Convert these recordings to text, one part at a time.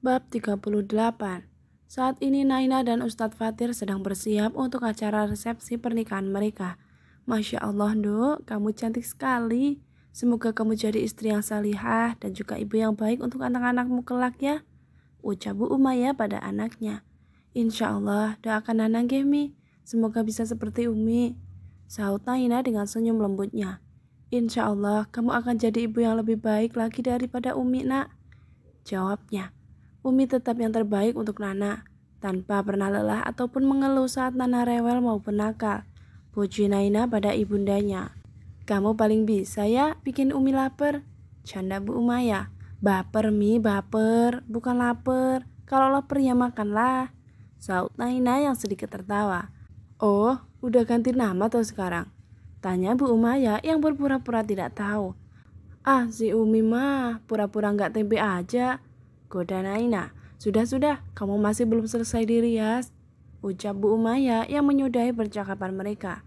Bab 38. Saat ini Naina dan Ustadz Fatir sedang bersiap untuk acara resepsi pernikahan mereka. Masya Allah, Dok, kamu cantik sekali. Semoga kamu jadi istri yang salihah dan juga ibu yang baik untuk anak-anakmu kelak ya, ucap Bu Umayyah pada anaknya. Insya Allah, doakan Nana Gemi. Semoga bisa seperti Umi, sahut Naina dengan senyum lembutnya. Insya Allah, kamu akan jadi ibu yang lebih baik lagi daripada Umi, nak, jawabnya. Umi tetap yang terbaik untuk Nana, tanpa pernah lelah ataupun mengeluh saat Nana rewel maupun nakal. Puji Naina pada ibundanya. Kamu paling bisa ya bikin Umi lapar, canda Bu Umayyah. Baper Mi, baper, bukan lapar. Kalau lapar ya makanlah, sahut Naina yang sedikit tertawa. Oh, udah ganti nama tuh sekarang, tanya Bu Umayyah yang berpura-pura tidak tahu. Ah, si Umi mah pura-pura nggak tempe aja, goda Naina. Sudah, kamu masih belum selesai dirias, ucap Bu Umayyah yang menyudahi percakapan mereka.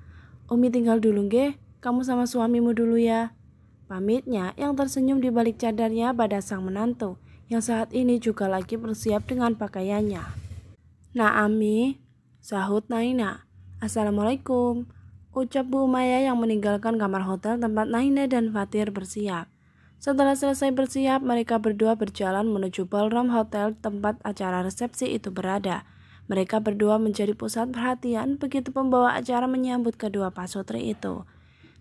Umi tinggal dulu nggih, kamu sama suamimu dulu ya, pamitnya yang tersenyum di balik cadarnya pada sang menantu yang saat ini juga lagi bersiap dengan pakaiannya. Nah Ami, sahut Naina. Assalamualaikum, ucap Bu Umayyah yang meninggalkan kamar hotel tempat Naina dan Fatir bersiap. Setelah selesai bersiap, mereka berdua berjalan menuju ballroom hotel tempat acara resepsi itu berada. Mereka berdua menjadi pusat perhatian begitu pembawa acara menyambut kedua pasutri itu.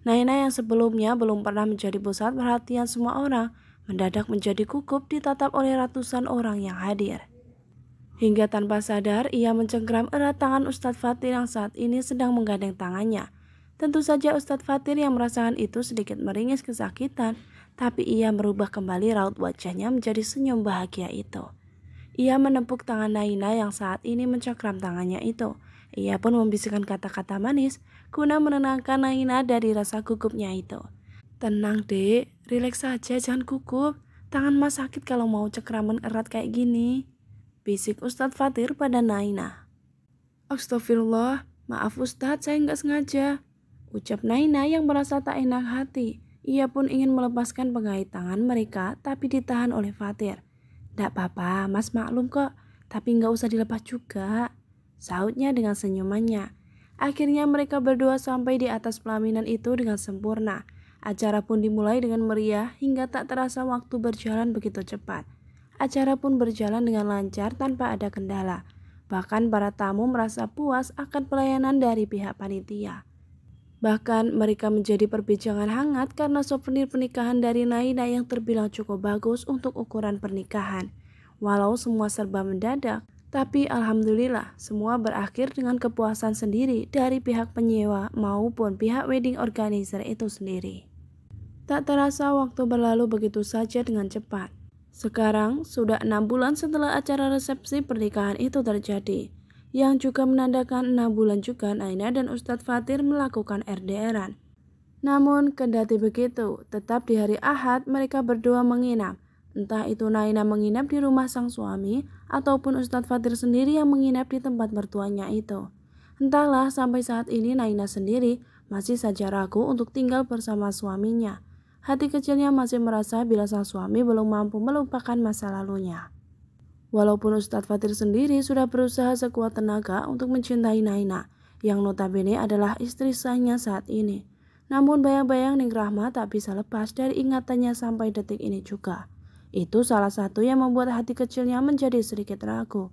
Naina yang sebelumnya belum pernah menjadi pusat perhatian semua orang, mendadak menjadi gugup ditatap oleh ratusan orang yang hadir. Hingga tanpa sadar, ia mencengkram erat tangan Ustadz Fatir yang saat ini sedang menggandeng tangannya. Tentu saja Ustadz Fatir yang merasakan itu sedikit meringis kesakitan, tapi ia merubah kembali raut wajahnya menjadi senyum bahagia itu. Ia menepuk tangan Naina yang saat ini mencengkram tangannya itu. Ia pun membisikkan kata-kata manis guna menenangkan Naina dari rasa gugupnya itu. Tenang dek, rileks saja, jangan gugup. Tangan mas sakit kalau mau cengkraman erat kayak gini, bisik Ustadz Fatir pada Naina. Astagfirullah, maaf Ustadz, saya nggak sengaja, ucap Naina yang merasa tak enak hati. Ia pun ingin melepaskan pengait tangan mereka, tapi ditahan oleh Fatir. Nggak apa-apa, mas maklum kok, tapi nggak usah dilepas juga, sahutnya dengan senyumannya. Akhirnya mereka berdua sampai di atas pelaminan itu dengan sempurna. Acara pun dimulai dengan meriah hingga tak terasa waktu berjalan begitu cepat. Acara pun berjalan dengan lancar tanpa ada kendala. Bahkan para tamu merasa puas akan pelayanan dari pihak panitia. Bahkan mereka menjadi perbincangan hangat karena souvenir pernikahan dari Naina yang terbilang cukup bagus untuk ukuran pernikahan. Walau semua serba mendadak, tapi alhamdulillah semua berakhir dengan kepuasan sendiri dari pihak penyewa maupun pihak wedding organizer itu sendiri. Tak terasa waktu berlalu begitu saja dengan cepat. Sekarang sudah 6 bulan setelah acara resepsi pernikahan itu terjadi, yang juga menandakan 6 bulan juga Naina dan Ustadz Fatir melakukan RDR-an. Namun kendati begitu, tetap di hari Ahad mereka berdua menginap. Entah itu Naina menginap di rumah sang suami ataupun Ustadz Fatir sendiri yang menginap di tempat mertuanya itu. Entahlah, sampai saat ini Naina sendiri masih saja ragu untuk tinggal bersama suaminya. Hati kecilnya masih merasa bila sang suami belum mampu melupakan masa lalunya. Walaupun Ustadz Fatir sendiri sudah berusaha sekuat tenaga untuk mencintai Naina, yang notabene adalah istri sahnya saat ini. Namun bayang-bayang Ning Rahma tak bisa lepas dari ingatannya sampai detik ini juga. Itu salah satu yang membuat hati kecilnya menjadi sedikit ragu.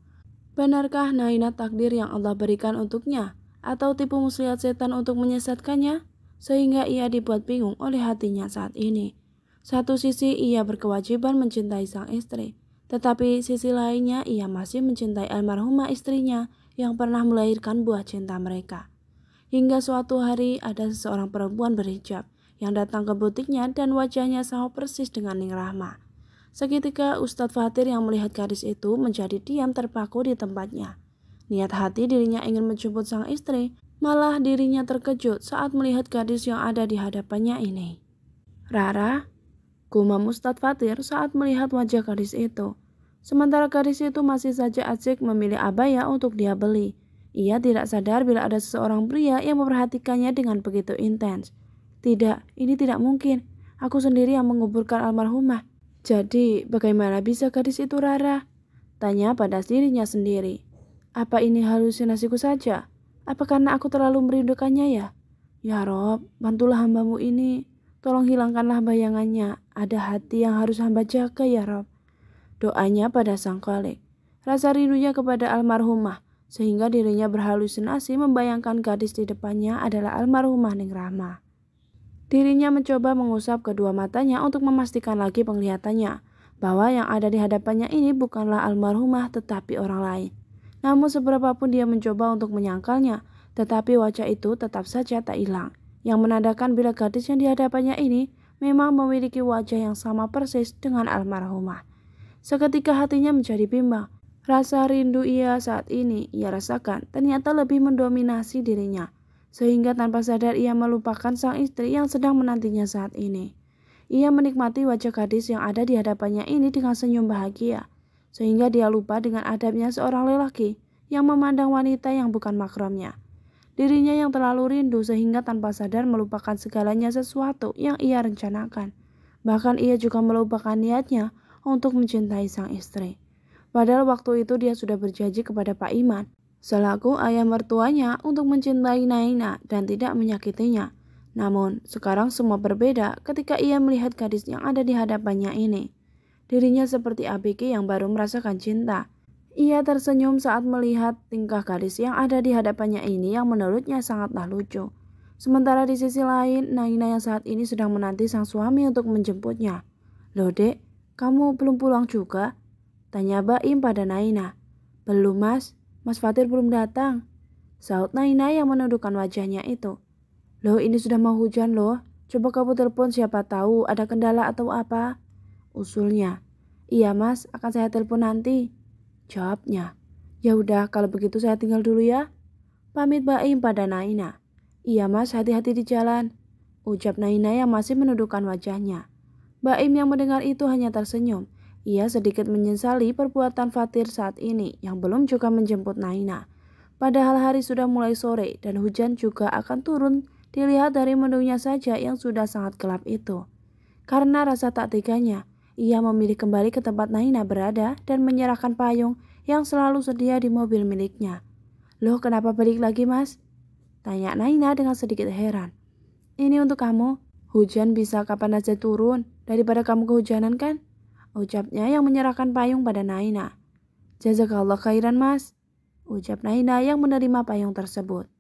Benarkah Naina takdir yang Allah berikan untuknya, atau tipu muslihat setan untuk menyesatkannya? Sehingga ia dibuat bingung oleh hatinya saat ini. Satu sisi ia berkewajiban mencintai sang istri, tetapi sisi lainnya ia masih mencintai almarhumah istrinya yang pernah melahirkan buah cinta mereka. Hingga suatu hari ada seseorang perempuan berhijab yang datang ke butiknya dan wajahnya sama persis dengan Ning Rahma. Seketika Ustadz Fatir yang melihat gadis itu menjadi diam terpaku di tempatnya. Niat hati dirinya ingin menjemput sang istri, malah dirinya terkejut saat melihat gadis yang ada di hadapannya ini. Rara, gumam Ustadz Fatir saat melihat wajah gadis itu. Sementara gadis itu masih saja asik memilih abaya untuk dia beli. Ia tidak sadar bila ada seseorang pria yang memperhatikannya dengan begitu intens. Tidak, ini tidak mungkin. Aku sendiri yang menguburkan almarhumah. Jadi, bagaimana bisa gadis itu Rara? Tanya pada dirinya sendiri. Apa ini halusinasiku saja? Apa karena aku terlalu merindukannya ya? Ya Rob, bantulah hambamu ini. Tolong hilangkanlah bayangannya. Ada hati yang harus hamba jaga ya Rob. Doanya pada sang Khalik. Rasa rindunya kepada almarhumah, sehingga dirinya berhalusinasi membayangkan gadis di depannya adalah almarhumah Ning Rahma. Dirinya mencoba mengusap kedua matanya untuk memastikan lagi penglihatannya, bahwa yang ada di hadapannya ini bukanlah almarhumah tetapi orang lain. Namun seberapapun dia mencoba untuk menyangkalnya, tetapi wajah itu tetap saja tak hilang, yang menandakan bila gadis yang di hadapannya ini memang memiliki wajah yang sama persis dengan almarhumah. Seketika hatinya menjadi bimbang. Rasa rindu ia saat ini ia rasakan ternyata lebih mendominasi dirinya, sehingga tanpa sadar ia melupakan sang istri yang sedang menantinya saat ini. Ia menikmati wajah gadis yang ada di hadapannya ini dengan senyum bahagia, sehingga dia lupa dengan adabnya seorang lelaki yang memandang wanita yang bukan mahramnya. Dirinya yang terlalu rindu sehingga tanpa sadar melupakan segalanya sesuatu yang ia rencanakan. Bahkan ia juga melupakan niatnya untuk mencintai sang istri. Padahal waktu itu dia sudah berjanji kepada Pak Iman selaku ayah mertuanya untuk mencintai Naina dan tidak menyakitinya. Namun sekarang semua berbeda ketika ia melihat gadis yang ada di hadapannya ini. Dirinya seperti ABG yang baru merasakan cinta. Ia tersenyum saat melihat tingkah gadis yang ada di hadapannya ini yang menurutnya sangatlah lucu. Sementara di sisi lain, Naina yang saat ini sedang menanti sang suami untuk menjemputnya. Loh dek, kamu belum pulang juga? Tanya Baim pada Naina. Belum mas Fatir belum datang. Saut Naina yang menundukkan wajahnya itu. Loh ini sudah mau hujan loh. Coba kamu telepon siapa tahu ada kendala atau apa. Usulnya. Iya mas, akan saya telepon nanti. Jawabnya. Ya udah kalau begitu saya tinggal dulu ya. Pamit Baim pada Naina. Iya mas, hati-hati di jalan. Ucap Naina yang masih menundukkan wajahnya. Baim yang mendengar itu hanya tersenyum. Ia sedikit menyesali perbuatan Fatir saat ini yang belum juga menjemput Naina. Padahal hari sudah mulai sore dan hujan juga akan turun dilihat dari mendungnya saja yang sudah sangat gelap itu. Karena rasa tak teganya, ia memilih kembali ke tempat Naina berada dan menyerahkan payung yang selalu sedia di mobil miliknya. Loh kenapa balik lagi mas? Tanya Naina dengan sedikit heran. Ini untuk kamu, hujan bisa kapan aja turun, daripada kamu kehujanan kan? Ucapnya yang menyerahkan payung pada Naina. Jazakallah khairan mas. Ucap Naina yang menerima payung tersebut.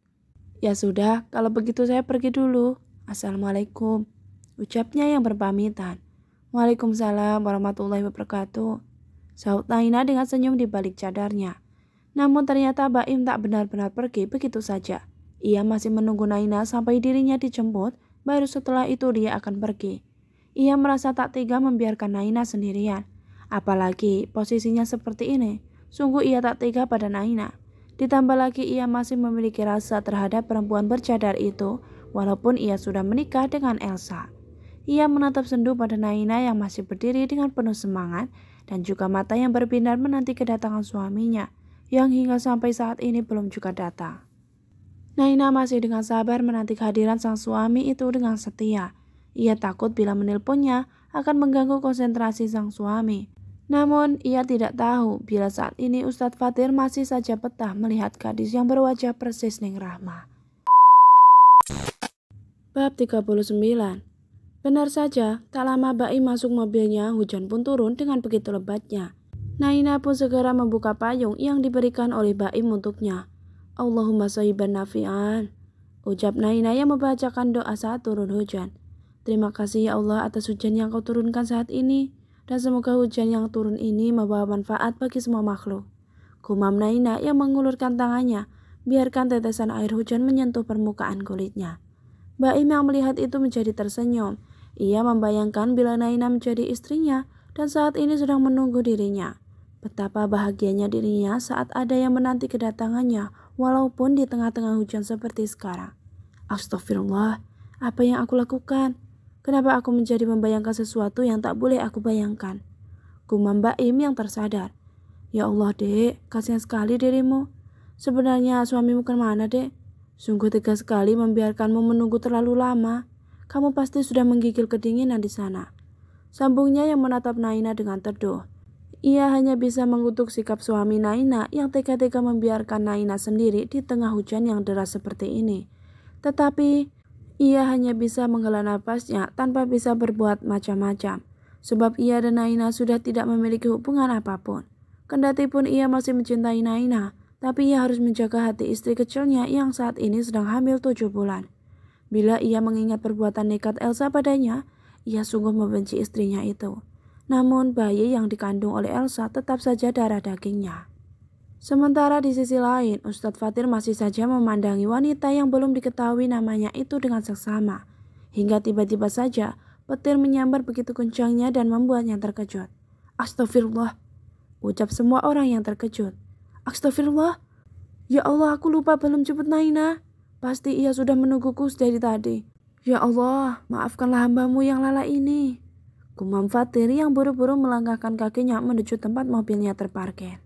Ya sudah, kalau begitu saya pergi dulu. Assalamualaikum. Ucapnya yang berpamitan. Waalaikumsalam warahmatullahi wabarakatuh. Saut Naina dengan senyum di balik cadarnya. Namun ternyata Baim tak benar-benar pergi begitu saja. Ia masih menunggu Naina sampai dirinya dijemput, baru setelah itu dia akan pergi. Ia merasa tak tega membiarkan Naina sendirian. Apalagi posisinya seperti ini. Sungguh ia tak tega pada Naina. Ditambah lagi ia masih memiliki rasa terhadap perempuan bercadar itu, walaupun ia sudah menikah dengan Elsa. Ia menatap sendu pada Naina yang masih berdiri dengan penuh semangat dan juga mata yang berbinar menanti kedatangan suaminya, yang hingga sampai saat ini belum juga datang. Naina masih dengan sabar menanti kehadiran sang suami itu dengan setia. Ia takut bila menelponnya akan mengganggu konsentrasi sang suami. Namun ia tidak tahu bila saat ini Ustadz Fatir masih saja betah melihat gadis yang berwajah persis Ning Rahma. Bab 39. Benar saja, tak lama Baim masuk mobilnya, hujan pun turun dengan begitu lebatnya. Naina pun segera membuka payung yang diberikan oleh Baim untuknya. Allahumma shayyiban nafi'an. Ucap Naina yang membacakan doa saat turun hujan. Terima kasih ya Allah atas hujan yang kau turunkan saat ini, dan semoga hujan yang turun ini membawa manfaat bagi semua makhluk. Gumam Naina yang mengulurkan tangannya, biarkan tetesan air hujan menyentuh permukaan kulitnya. Baim yang melihat itu menjadi tersenyum. Ia membayangkan bila Naina menjadi istrinya dan saat ini sedang menunggu dirinya. Betapa bahagianya dirinya saat ada yang menanti kedatangannya, walaupun di tengah-tengah hujan seperti sekarang. Astagfirullah, apa yang aku lakukan? Kenapa aku menjadi membayangkan sesuatu yang tak boleh aku bayangkan? Gumam Baim yang tersadar. Ya Allah dek, kasihan sekali dirimu. Sebenarnya suamimu kemana dek? Sungguh tega sekali membiarkanmu menunggu terlalu lama. Kamu pasti sudah menggigil kedinginan di sana. Sambungnya yang menatap Naina dengan teduh. Ia hanya bisa mengutuk sikap suami Naina yang tega-tega membiarkan Naina sendiri di tengah hujan yang deras seperti ini. Tetapi ia hanya bisa menghela napasnya tanpa bisa berbuat macam-macam. Sebab ia dan Naina sudah tidak memiliki hubungan apapun. Kendati pun ia masih mencintai Naina, tapi ia harus menjaga hati istri kecilnya yang saat ini sedang hamil 7 bulan. Bila ia mengingat perbuatan nekat Elsa padanya, ia sungguh membenci istrinya itu. Namun bayi yang dikandung oleh Elsa tetap saja darah dagingnya. Sementara di sisi lain, Ustadz Fatir masih saja memandangi wanita yang belum diketahui namanya itu dengan seksama. Hingga tiba-tiba saja petir menyambar begitu kencangnya dan membuatnya terkejut. Astagfirullah, ucap semua orang yang terkejut. Astagfirullah, ya Allah, aku lupa belum jemput Naina. Pasti ia sudah menungguku dari tadi. Ya Allah, maafkanlah hambamu yang lalai ini. Gumam Fatir yang buru-buru melangkahkan kakinya menuju tempat mobilnya terparkir.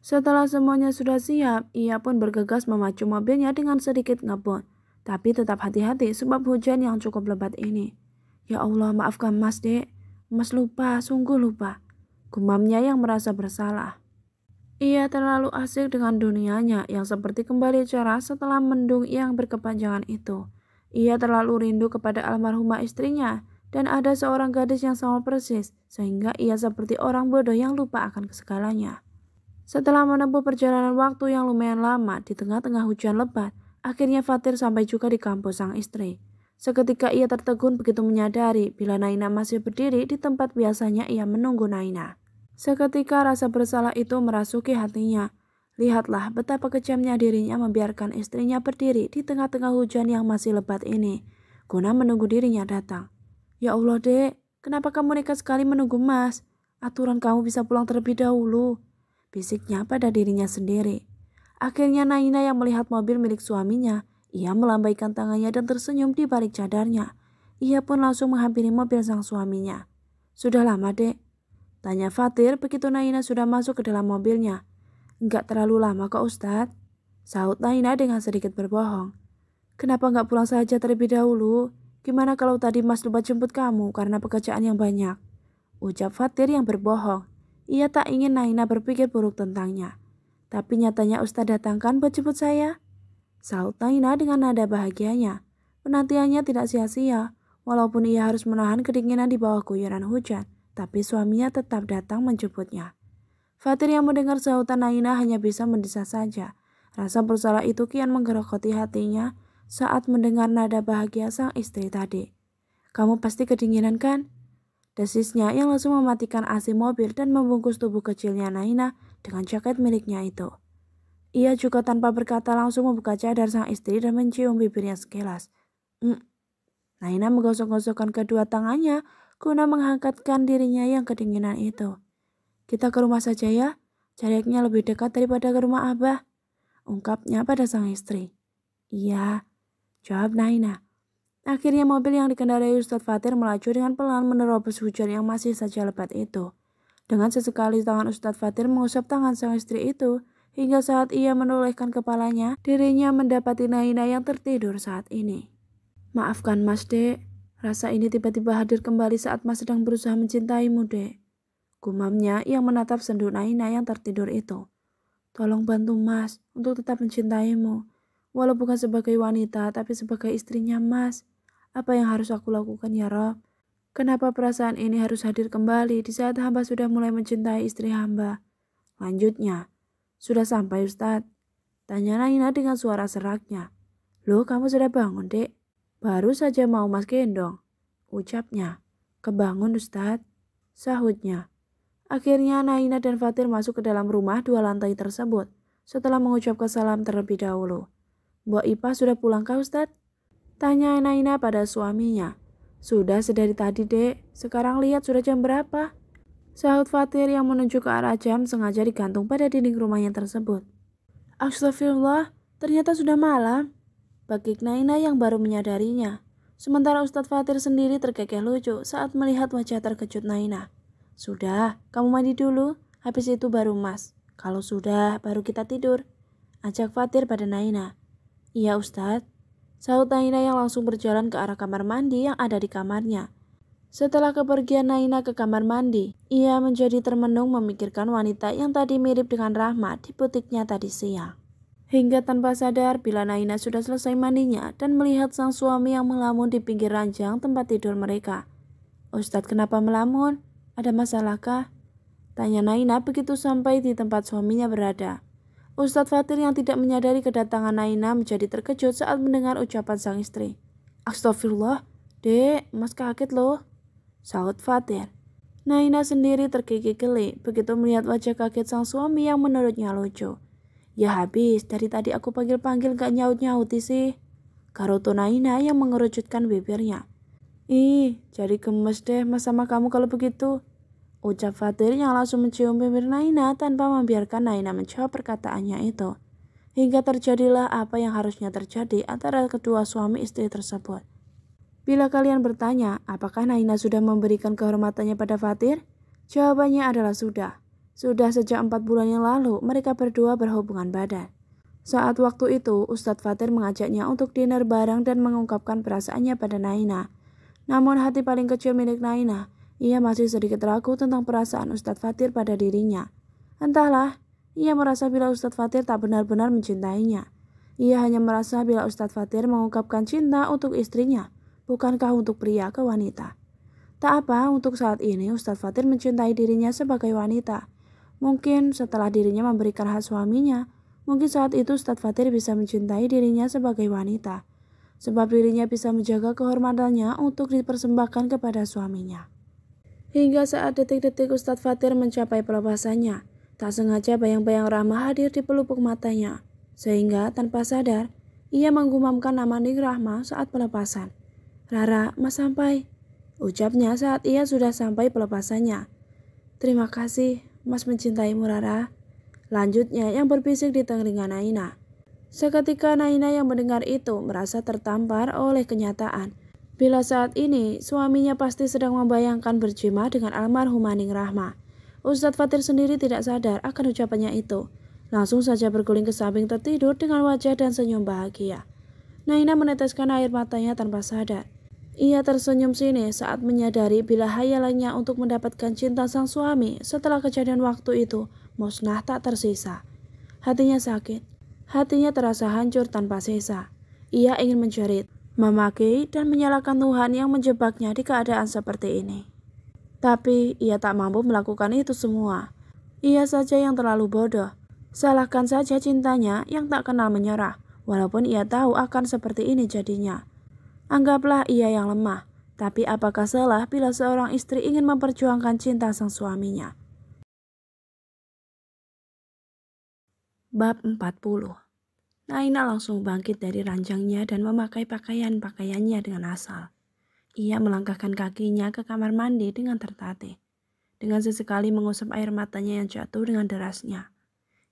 Setelah semuanya sudah siap, ia pun bergegas memacu mobilnya dengan sedikit ngebut. Tapi tetap hati-hati sebab hujan yang cukup lebat ini. Ya Allah, maafkan Mas, Dek. Mas lupa, sungguh lupa. Gumamnya yang merasa bersalah. Ia terlalu asik dengan dunianya yang seperti kembali cerah setelah mendung yang berkepanjangan itu. Ia terlalu rindu kepada almarhumah istrinya. Dan ada seorang gadis yang sama persis, sehingga ia seperti orang bodoh yang lupa akan segalanya. Setelah menempuh perjalanan waktu yang lumayan lama di tengah-tengah hujan lebat, akhirnya Fatir sampai juga di kampus sang istri. Seketika ia tertegun begitu menyadari bila Naina masih berdiri di tempat biasanya ia menunggu Naina. Seketika rasa bersalah itu merasuki hatinya. Lihatlah betapa kejamnya dirinya membiarkan istrinya berdiri di tengah-tengah hujan yang masih lebat ini, guna menunggu dirinya datang. Ya Allah, Dek, kenapa kamu nekat sekali menunggu Mas? Aturan kamu bisa pulang terlebih dahulu, bisiknya pada dirinya sendiri. Akhirnya Naina yang melihat mobil milik suaminya, ia melambaikan tangannya dan tersenyum di balik cadarnya. Ia pun langsung menghampiri mobil sang suaminya. Sudah lama, Dek? Tanya Fatir begitu Naina sudah masuk ke dalam mobilnya. Enggak terlalu lama kok, Ustadz, sahut Naina dengan sedikit berbohong. Kenapa enggak pulang saja terlebih dahulu? Gimana kalau tadi Mas lupa jemput kamu karena pekerjaan yang banyak? Ucap Fatir yang berbohong. Ia tak ingin Naina berpikir buruk tentangnya. Tapi nyatanya Ustadz datangkan buat jemput saya? Sahut Naina dengan nada bahagianya. Penantiannya tidak sia-sia, walaupun ia harus menahan kedinginan di bawah guyuran hujan, tapi suaminya tetap datang menjemputnya. Fatir yang mendengar sahutan Naina hanya bisa mendesah saja. Rasa bersalah itu kian menggerogoti hatinya saat mendengar nada bahagia sang istri tadi. Kamu pasti kedinginan kan? Desisnya yang langsung mematikan AC mobil dan membungkus tubuh kecilnya Naina dengan jaket miliknya itu. Ia juga tanpa berkata langsung membuka cadar sang istri dan mencium bibirnya sekilas. Naina menggosok-gosokkan kedua tangannya guna menghangatkan dirinya yang kedinginan itu. Kita ke rumah saja ya, jaraknya lebih dekat daripada ke rumah Abah, ungkapnya pada sang istri. Iya, jawab Naina. Akhirnya mobil yang dikendarai Ustadz Fatir melaju dengan pelan menerobos hujan yang masih saja lebat itu. Dengan sesekali tangan Ustadz Fatir mengusap tangan sang istri itu, hingga saat ia menolehkan kepalanya, dirinya mendapati Naina yang tertidur saat ini. Maafkan Mas, Dek, rasa ini tiba-tiba hadir kembali saat Mas sedang berusaha mencintaimu, Dek. Gumamnya yang menatap sendu Naina yang tertidur itu. Tolong bantu Mas untuk tetap mencintaimu. Walau bukan sebagai wanita, tapi sebagai istrinya Mas. Apa yang harus aku lakukan ya Rob? Kenapa perasaan ini harus hadir kembali di saat hamba sudah mulai mencintai istri hamba? Lanjutnya, sudah sampai Ustadz? Tanya Naina dengan suara seraknya. Loh, kamu sudah bangun, Dek? Baru saja mau Mas gendong, ucapnya. Kebangun Ustadz, sahutnya. Akhirnya Naina dan Fatir masuk ke dalam rumah 2 lantai tersebut setelah mengucapkan salam terlebih dahulu. Mbak Ipah sudah pulang kah Ustadz? Tanya Naina pada suaminya. Sudah sedari tadi, Dek. Sekarang lihat sudah jam berapa? Sahut Fatir yang menunjuk ke arah jam sengaja digantung pada dinding rumahnya tersebut. Astagfirullah, ternyata sudah malam, bagik Naina yang baru menyadarinya. Sementara Ustadz Fatir sendiri terkekeh lucu saat melihat wajah terkejut Naina. Sudah, kamu mandi dulu, habis itu baru Mas. Kalau sudah, baru kita tidur, ajak Fatir pada Naina. Iya Ustadz, sahut Naina yang langsung berjalan ke arah kamar mandi yang ada di kamarnya. Setelah kepergian Naina ke kamar mandi, ia menjadi termenung memikirkan wanita yang tadi mirip dengan Rahma di butiknya tadi siang. Hingga tanpa sadar bila Naina sudah selesai mandinya dan melihat sang suami yang melamun di pinggir ranjang tempat tidur mereka. "Ustadz, kenapa melamun? Ada masalahkah?" tanya Naina begitu sampai di tempat suaminya berada. Ustadz Fatir yang tidak menyadari kedatangan Naina menjadi terkejut saat mendengar ucapan sang istri. "Astagfirullah, Dek, Mas kaget loh," sahut Fatir. Naina sendiri terkikik-geli begitu melihat wajah kaget sang suami yang menurutnya lucu. "Ya habis, dari tadi aku panggil-panggil gak nyaut-nyauti sih," karutu Naina yang mengerucutkan bibirnya. "Ih, jadi gemes deh Mas sama kamu kalau begitu," ucap Fatir yang langsung mencium bibir Naina tanpa membiarkan Naina menjawab perkataannya itu. Hingga terjadilah apa yang harusnya terjadi antara kedua suami istri tersebut. Bila kalian bertanya, apakah Naina sudah memberikan kehormatannya pada Fatir? Jawabannya adalah sudah. Sudah sejak 4 bulan yang lalu mereka berdua berhubungan badan. Saat waktu itu, Ustadz Fatir mengajaknya untuk dinner bareng dan mengungkapkan perasaannya pada Naina. Namun hati paling kecil milik Naina, ia masih sedikit ragu tentang perasaan Ustadz Fatir pada dirinya. Entahlah, ia merasa bila Ustadz Fatir tak benar-benar mencintainya. Ia hanya merasa bila Ustadz Fatir mengungkapkan cinta untuk istrinya, bukankah untuk pria ke wanita. Tak apa, untuk saat ini Ustadz Fatir mencintai dirinya sebagai wanita. Mungkin setelah dirinya memberikan hak suaminya, mungkin saat itu Ustadz Fatir bisa mencintai dirinya sebagai wanita. Sebab dirinya bisa menjaga kehormatannya untuk dipersembahkan kepada suaminya. Hingga saat detik-detik Ustadz Fatir mencapai pelepasannya, tak sengaja bayang-bayang Rahma hadir di pelupuk matanya. Sehingga tanpa sadar, ia menggumamkan nama Ning Rahma saat pelepasan. "Rara, Mas sampai," ucapnya saat ia sudah sampai pelepasannya. "Terima kasih, Mas mencintaimu Rara," lanjutnya yang berbisik di telinga Naina. Seketika Naina yang mendengar itu merasa tertampar oleh kenyataan. Bila saat ini suaminya pasti sedang membayangkan berjimah dengan almarhumah Ning Rahma. Ustadz Fatir sendiri tidak sadar akan ucapannya itu. Langsung saja berguling ke samping tertidur dengan wajah dan senyum bahagia. Naina meneteskan air matanya tanpa sadar. Ia tersenyum sinis saat menyadari bila hayalannya untuk mendapatkan cinta sang suami setelah kejadian waktu itu musnah tak tersisa. Hatinya sakit, hatinya terasa hancur tanpa sisa. Ia ingin menjerit, memaki dan menyalahkan Tuhan yang menjebaknya di keadaan seperti ini. Tapi ia tak mampu melakukan itu semua. Ia saja yang terlalu bodoh. Salahkan saja cintanya yang tak kenal menyerah, walaupun ia tahu akan seperti ini jadinya. Anggaplah ia yang lemah, tapi apakah salah bila seorang istri ingin memperjuangkan cinta sang suaminya? Bab 40. Naina langsung bangkit dari ranjangnya dan memakai pakaian-pakaiannya dengan asal. Ia melangkahkan kakinya ke kamar mandi dengan tertatih. Dengan sesekali mengusap air matanya yang jatuh dengan derasnya.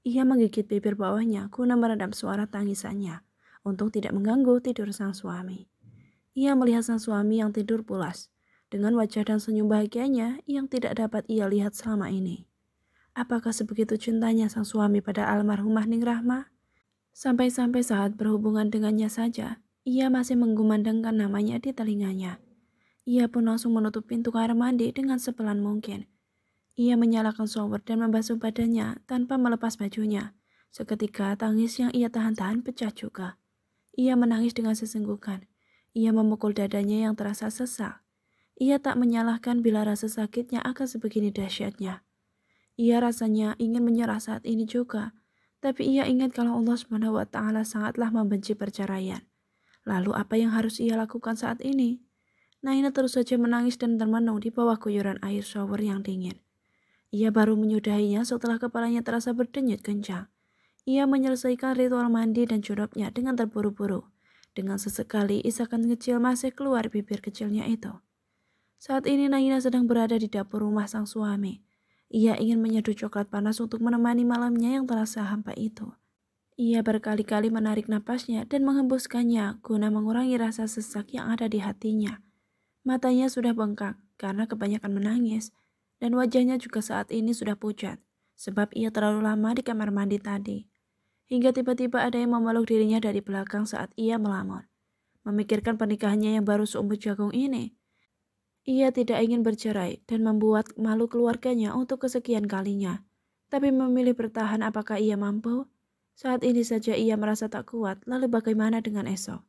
Ia menggigit bibir bawahnya guna meredam suara tangisannya untuk tidak mengganggu tidur sang suami. Ia melihat sang suami yang tidur pulas, dengan wajah dan senyum bahagianya yang tidak dapat ia lihat selama ini. Apakah sebegitu cintanya sang suami pada almarhumah Ning Rahma? Sampai-sampai saat berhubungan dengannya saja, ia masih menggumandangkan namanya di telinganya. Ia pun langsung menutup pintu kamar mandi dengan sepelan mungkin. Ia menyalakan shower dan membasuh badannya tanpa melepas bajunya. Seketika tangis yang ia tahan-tahan pecah juga. Ia menangis dengan sesenggukan. Ia memukul dadanya yang terasa sesak. Ia tak menyalahkan bila rasa sakitnya akan sebegini dahsyatnya. Ia rasanya ingin menyerah saat ini juga, tapi ia ingat kalau Allah SWT sangatlah membenci perceraian. Lalu apa yang harus ia lakukan saat ini? Naina terus saja menangis dan termenung di bawah guyuran air shower yang dingin. Ia baru menyudahinya setelah kepalanya terasa berdenyut kencang. Ia menyelesaikan ritual mandi dan junubnya dengan terburu-buru. Dengan sesekali isakan kecil masih keluar bibir kecilnya itu. Saat ini Naina sedang berada di dapur rumah sang suami. Ia ingin menyeduh coklat panas untuk menemani malamnya yang terasa hampa itu. Ia berkali-kali menarik napasnya dan menghembuskannya guna mengurangi rasa sesak yang ada di hatinya. Matanya sudah bengkak karena kebanyakan menangis, dan wajahnya juga saat ini sudah pucat, sebab ia terlalu lama di kamar mandi tadi. Hingga tiba-tiba ada yang memeluk dirinya dari belakang saat ia melamun. Memikirkan pernikahannya yang baru seumur jagung ini. Ia tidak ingin bercerai dan membuat malu keluarganya untuk kesekian kalinya, tapi memilih bertahan. Apakah ia mampu? Saat ini saja ia merasa tak kuat, lalu bagaimana dengan esok?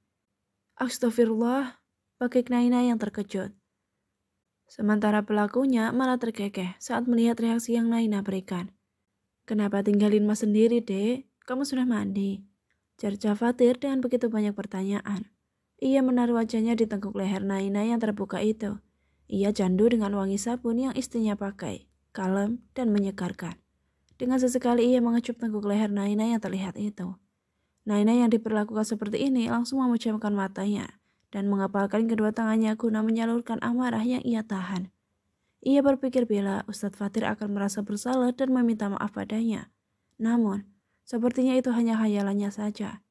Astagfirullah, pakik Naina yang terkejut. Sementara pelakunya malah terkekeh saat melihat reaksi yang Naina berikan. Kenapa tinggalin Mas sendiri, Dek? Kamu sudah mandi? Cerca Fatir dengan begitu banyak pertanyaan. Ia menaruh wajahnya di tengkuk leher Naina yang terbuka itu. Ia candu dengan wangi sabun yang istrinya pakai, kalem dan menyegarkan. Dengan sesekali ia mengecup tengkuk leher Naina yang terlihat itu. Naina yang diperlakukan seperti ini langsung memejamkan matanya dan mengepalkan kedua tangannya guna menyalurkan amarah yang ia tahan. Ia berpikir bila Ustadz Fatir akan merasa bersalah dan meminta maaf padanya. Namun, sepertinya itu hanya khayalannya saja.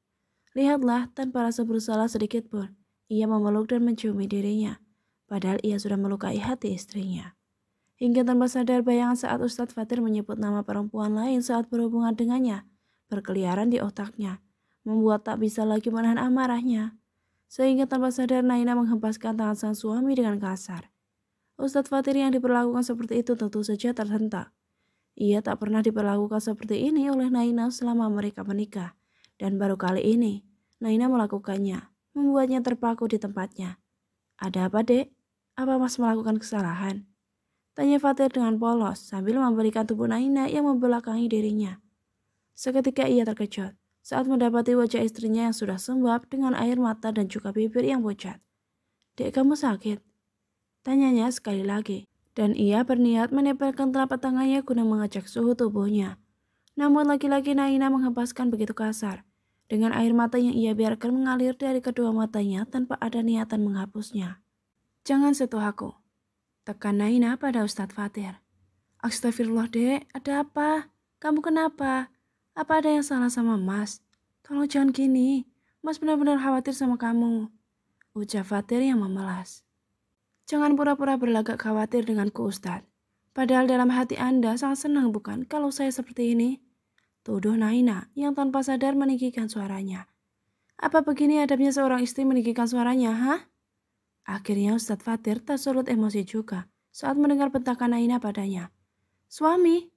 Lihatlah, tanpa rasa bersalah sedikit pun, ia memeluk dan menciumi dirinya. Padahal ia sudah melukai hati istrinya. Hingga tanpa sadar bayangan saat Ustadz Fatir menyebut nama perempuan lain saat berhubungan dengannya berkeliaran di otaknya, membuat tak bisa lagi menahan amarahnya. Sehingga tanpa sadar Naina menghempaskan tangan sang suami dengan kasar. Ustadz Fatir yang diperlakukan seperti itu tentu saja tersentak. Ia tak pernah diperlakukan seperti ini oleh Naina selama mereka menikah. Dan baru kali ini, Naina melakukannya, membuatnya terpaku di tempatnya. Ada apa, Dek? Apa Mas melakukan kesalahan? Tanya Fatir dengan polos sambil memberikan tubuh Naina yang membelakangi dirinya. Seketika ia terkejut saat mendapati wajah istrinya yang sudah sembab dengan air mata dan juga bibir yang pucat. Dek, kamu sakit? Tanyanya sekali lagi, dan ia berniat menempelkan telapak tangannya guna mengecek suhu tubuhnya. Namun laki-laki Naina menghempaskan begitu kasar, dengan air mata yang ia biarkan mengalir dari kedua matanya tanpa ada niatan menghapusnya. Jangan sentuh aku, tekan Naina pada Ustadz Fatir. Astagfirullah, Dek, ada apa? Kamu kenapa? Apa ada yang salah sama Mas? Tolong jangan gini, Mas benar-benar khawatir sama kamu, ucap Fatir yang memelas. Jangan pura-pura berlagak khawatir denganku, Ustadz. Padahal dalam hati Anda sangat senang bukan kalau saya seperti ini? Tuduh Naina yang tanpa sadar meninggikan suaranya. Apa begini adabnya seorang istri meninggikan suaranya, hah? Akhirnya Ustadz Fatir tersulut emosi juga saat mendengar bentakan Naina padanya. Suami,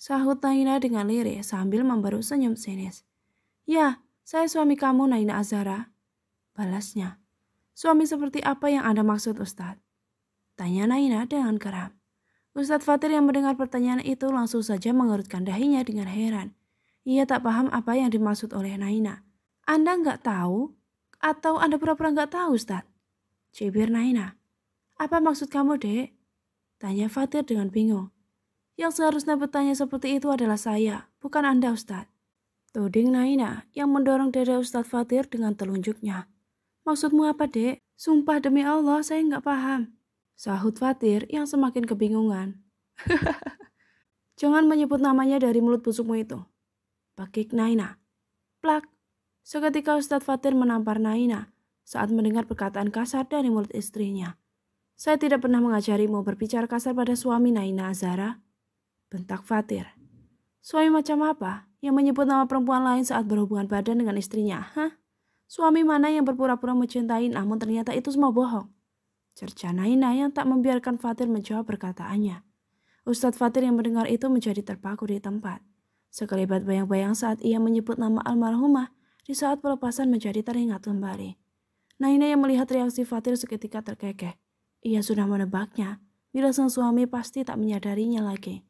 sahut Naina dengan lirih sambil membaru senyum sinis. Ya, saya suami kamu, Naina Azhara, balasnya. Suami seperti apa yang Anda maksud, Ustadz? Tanya Naina dengan geram. Ustadz Fatir yang mendengar pertanyaan itu langsung saja mengerutkan dahinya dengan heran. Ia tak paham apa yang dimaksud oleh Naina. Anda nggak tahu? Atau Anda pura-pura nggak tahu, Ustadz? Cibir Naina. Apa maksud kamu, Dek? Tanya Fatir dengan bingung. Yang seharusnya bertanya seperti itu adalah saya, bukan Anda, Ustadz. Tuding Naina yang mendorong dada Ustadz Fatir dengan telunjuknya. Maksudmu apa, Dek? Sumpah demi Allah, saya nggak paham. Sahut Fatir yang semakin kebingungan. Jangan menyebut namanya dari mulut busukmu itu, pakik Naina. Plak. Seketika Ustadz Fatir menampar Naina saat mendengar perkataan kasar dari mulut istrinya. Saya tidak pernah mengajarimu berbicara kasar pada suami Naina Azhara, bentak Fatir. Suami macam apa yang menyebut nama perempuan lain saat berhubungan badan dengan istrinya, hah? Suami mana yang berpura-pura mencintai namun ternyata itu semua bohong? Cerca Naina yang tak membiarkan Fatir menjawab perkataannya. Ustadz Fatir yang mendengar itu menjadi terpaku di tempat. Sekelibat bayang-bayang saat ia menyebut nama almarhumah di saat pelepasan menjadi teringat kembali. Naina yang melihat reaksi Fatir seketika terkekeh. Ia sudah menebaknya bila sang suami pasti tak menyadarinya lagi.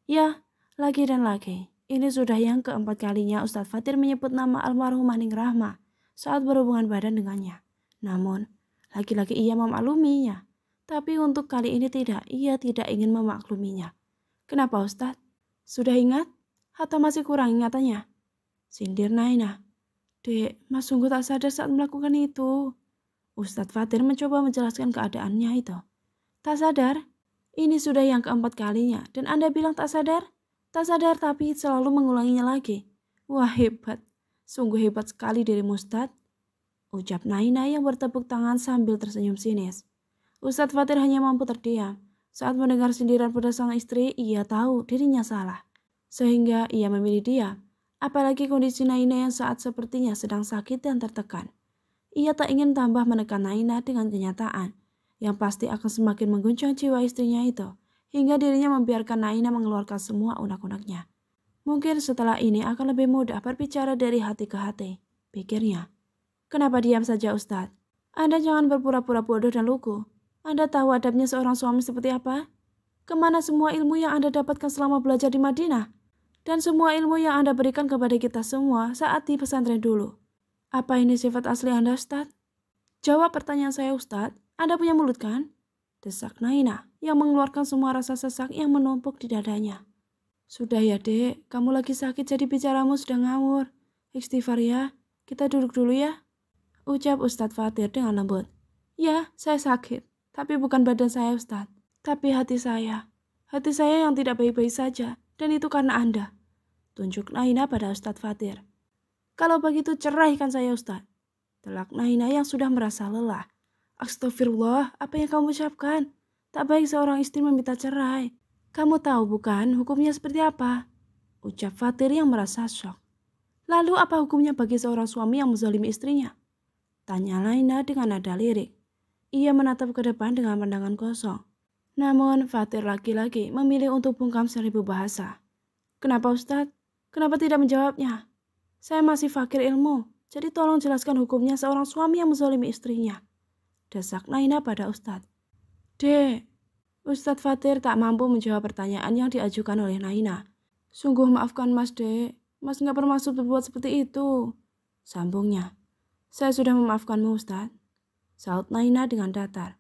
Ya, lagi dan lagi. Ini sudah yang keempat kalinya Ustadz Fatir menyebut nama almarhumah Ning Rahma saat berhubungan badan dengannya. Namun, lagi-lagi ia memakluminya. Tapi untuk kali ini tidak, ia tidak ingin memakluminya. Kenapa, Ustadz? Sudah ingat? Atau masih kurang ingatannya? Sindir Naina. Dek, Mas sungguh tak sadar saat melakukan itu. Ustadz Fatir mencoba menjelaskan keadaannya itu. Tak sadar? Ini sudah yang keempat kalinya dan Anda bilang tak sadar? Tak sadar tapi selalu mengulanginya lagi. Wah, hebat. Sungguh hebat sekali dirimu, Ustadz, ucap Naina yang bertepuk tangan sambil tersenyum sinis. Ustadz Fatir hanya mampu terdiam. Saat mendengar sindiran pada sang istri, ia tahu dirinya salah. Sehingga ia memilih diam. Apalagi kondisi Naina yang saat sepertinya sedang sakit dan tertekan. Ia tak ingin tambah menekan Naina dengan kenyataan. yang pasti akan semakin mengguncang jiwa istrinya itu, hingga dirinya membiarkan Naina mengeluarkan semua unek-uneknya. Mungkin setelah ini akan lebih mudah berbicara dari hati ke hati, pikirnya. Kenapa diam saja Ustadz? Anda jangan berpura-pura bodoh dan lugu. Anda tahu adabnya seorang suami seperti apa? Kemana semua ilmu yang Anda dapatkan selama belajar di Madinah? Dan semua ilmu yang Anda berikan kepada kita semua saat di pesantren dulu. Apa ini sifat asli Anda, Ustadz? Jawab pertanyaan saya, Ustadz. Anda punya mulut kan? Desak Naina yang mengeluarkan semua rasa sesak yang menumpuk di dadanya. Sudah ya, Dek. Kamu lagi sakit jadi bicaramu sudah ngawur. Istighfar ya. Kita duduk dulu ya. Ucap Ustadz Fatir dengan lembut. Ya, saya sakit. Tapi bukan badan saya, Ustadz. Tapi hati saya. Hati saya yang tidak baik-baik saja. Dan itu karena Anda. Tunjuk Naina pada Ustadz Fatir. Kalau begitu ceraikan saya Ustadz. Telak Naina yang sudah merasa lelah. Astagfirullah, apa yang kamu ucapkan? Tak baik seorang istri meminta cerai. Kamu tahu bukan hukumnya seperti apa? Ucap Fatir yang merasa syok. Lalu apa hukumnya bagi seorang suami yang menzalimi istrinya? Tanya Naina dengan nada lirik. Ia menatap ke depan dengan pandangan kosong. Namun Fatir lagi-lagi memilih untuk bungkam 1000 bahasa. Kenapa Ustadz? Kenapa tidak menjawabnya? Saya masih fakir ilmu, jadi tolong jelaskan hukumnya seorang suami yang menzalimi istrinya. Desak Naina pada Ustadz. Dek, Ustadz Fatir tak mampu menjawab pertanyaan yang diajukan oleh Naina. Sungguh maafkan Mas, Dek. Mas nggak bermaksud berbuat seperti itu. Sambungnya. Saya sudah memaafkanmu, Ustadz. Saut Naina dengan datar.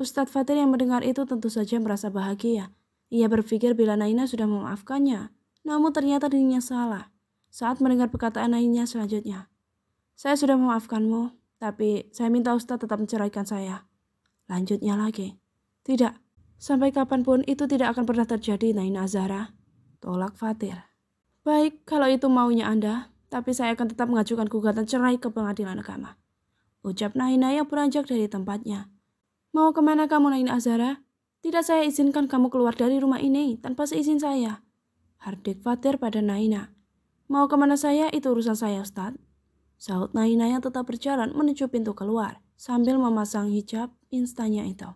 Ustadz Fatir yang mendengar itu tentu saja merasa bahagia. Ia berpikir bila Naina sudah memaafkannya. Namun ternyata dirinya salah. Saat mendengar perkataan Naina selanjutnya. Saya sudah memaafkanmu, tapi saya minta Ustadz tetap menceraikan saya. Lanjutnya lagi. Tidak, sampai kapanpun itu tidak akan pernah terjadi, Naina Azhara. Tolak Fatir. Baik, kalau itu maunya Anda, tapi saya akan tetap mengajukan gugatan cerai ke pengadilan agama. Ucap Naina yang beranjak dari tempatnya. Mau kemana kamu Naina Azhara? Tidak saya izinkan kamu keluar dari rumah ini tanpa seizin saya. Hardik Fatir pada Naina. Mau kemana saya itu urusan saya Ustadz. Saut Naina yang tetap berjalan menuju pintu keluar sambil memasang hijab instannya itu.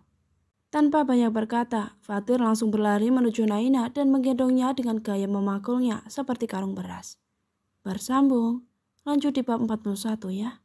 Tanpa banyak berkata, Fatir langsung berlari menuju Naina dan menggendongnya dengan gaya memakulnya seperti karung beras. Bersambung, lanjut di bab 41 ya.